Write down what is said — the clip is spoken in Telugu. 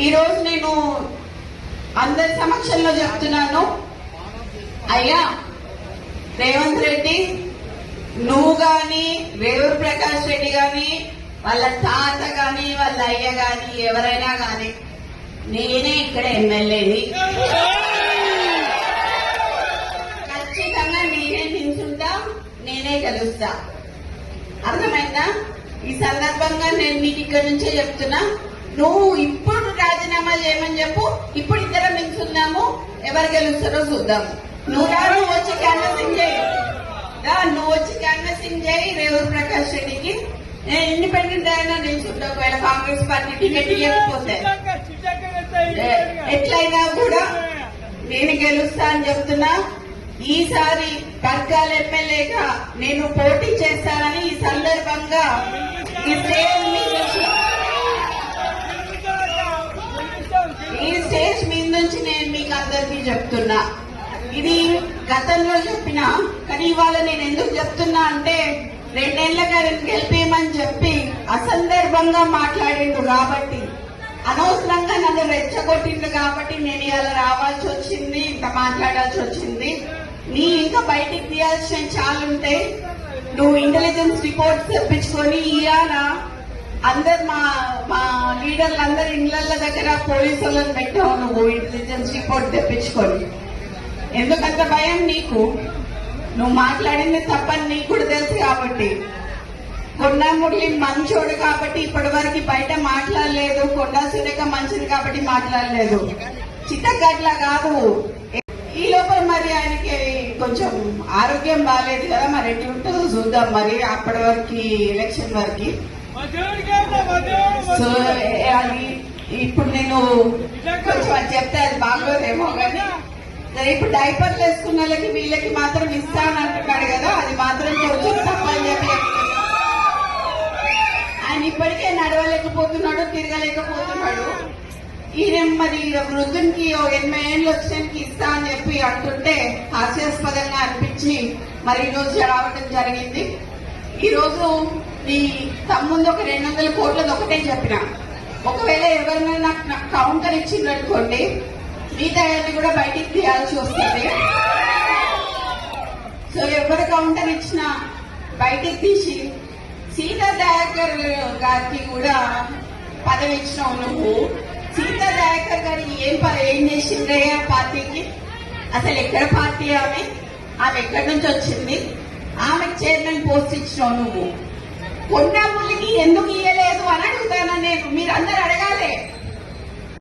ఈ రోజు నేను అందరి సమక్షంలో చెప్తున్నాను, అయ్యా రేవంత్ రెడ్డి, నువ్వు గాని రేవూరు ప్రకాష్ రెడ్డి గాని వాళ్ళ తాత గాని వాళ్ళ అయ్య గాని ఎవరైనా గాని నేనే ఇక్కడ ఎమ్మెల్యేని, ఖచ్చితంగా నేనే నిల్చుంటా, నేనే గెలుస్తా. అర్థమైందా? ఈ సందర్భంగా నేను నీకు ఇక్కడ నుంచే చెప్తున్నా, నువ్వు ఇప్పుడు రాజీనామా చేయమని చెప్పు, ఇప్పుడు ఇద్దరం నిల్చుందాము, ఎవరు గెలుస్తారో చూద్దాము. నువ్వు వచ్చి క్యాన్వసింగ్ చేయి, నువ్వు వచ్చి క్యాన్వసింగ్ చేయి రేవూరు ప్రకాష్ రెడ్డికి. ఇండిపెండెంట్ అయినా నిల్చుంటా, ఒకవేళ కాంగ్రెస్ పార్టీ టికెట్ ఇవ్వకపోతే ఎట్లయినా కూడా నేను గెలుస్తా అని చెప్తున్నా. ఈసారి పర్గాల ఎమ్మెల్యేగా నేను పోటీ చేస్తానని ఈ సందర్భంగా ఈ స్టేజ్ మీద నుంచి నేను మీకు అందరికీ చెప్తున్నా. ఇది గతంలో చెప్పినా, కానీ ఇవాళ నేను ఎందుకు చెప్తున్నా అంటే 2 ఏళ్లుగా గెలిపేయమని చెప్పి అసందర్భంగా మాట్లాడిండు కాబట్టి, అనవసరంగా నన్ను రెచ్చగొట్టిండు కాబట్టి నేను ఇలా రావాల్సి వచ్చింది, ఇంత మాట్లాడాల్సి వచ్చింది. నీ ఇంకా బయటికి తీయాల్సిన చాలా ఉంటాయి. నువ్వు ఇంటెలిజెన్స్ రిపోర్ట్స్ తెప్పించుకొని ఇవాళ అందరు మా లీడర్లు అందరు ఇళ్ల దగ్గర పోలీసులను పెట్టావు, నువ్వు ఇంటెలిజెన్స్ రిపోర్ట్ తెప్పించుకొని. ఎందుకంత భయం నీకు? నువ్వు మాట్లాడింది తప్పని నీకు కూడా తెలుసు కాబట్టి. కొండా మురళి మంచోడు కాబట్టి ఇప్పటి వరకు బయట మాట్లాడలేదు, కొండా సురేఖ మంచిది కాబట్టి మాట్లాడలేదు. చిత్తగట్ల కాదు. ఈ లోపల మరి ఆయనకి కొంచెం ఆరోగ్యం బాగాలేదు కదా, మరి ఎట్లా ఉంటుందో చూద్దాం. మరి అప్పటి వరకు ఎలక్షన్ వరకు సో అది ఇప్పుడు నేను కొంచెం అది చెప్తే అది బాగోదేమో కానీ, ఇప్పుడు డైపర్లు వేసుకున్న వాళ్ళకి వీళ్ళకి మాత్రం ఇస్తానంటున్నాడు కదా, అది మాత్రం కొంచెం తప్పని చెప్పి ఆయన ఇప్పటికే నడవలేకపోతున్నాడు, తిరగలేకపోతున్నాడు. ఈయన మరి వృద్ధునికి 80 ఏళ్ళు వచ్చినానికి ఇస్తా అని చెప్పి అంటుంటే హాస్యాస్పదంగా అనిపించి మరి ఈ రోజు రావడం జరిగింది. ఈ రోజు నీ తమ్ముందు ఒక 200 కోట్లది ఒకటే చెప్పిన, ఒకవేళ ఎవరైనా నాకు కౌంటర్ ఇచ్చిందనుకోండి, మిగతా కూడా బయటికి తీయాల్సి వస్తుంది. సో ఎవరు కౌంటర్ ఇచ్చినా బయటికి తీసి సీతా దయాకర్ గారికి కూడా పదవి ఇచ్చినావు నువ్వు. సీతా దయాకర్ గారు ఏం చేసిందే పార్టీకి? అసలు ఎక్కడ పార్టీ ఆమె ఎక్కడి నుంచి వచ్చింది? ఆమెకు చైర్మన్ పోస్ట్ ఇచ్చినావు నువ్వు. కొండా మురళికి ఎందుకు ఇయ్యలేదు అని అడుగుతాను నేను. మీరందరూ అడగాలి.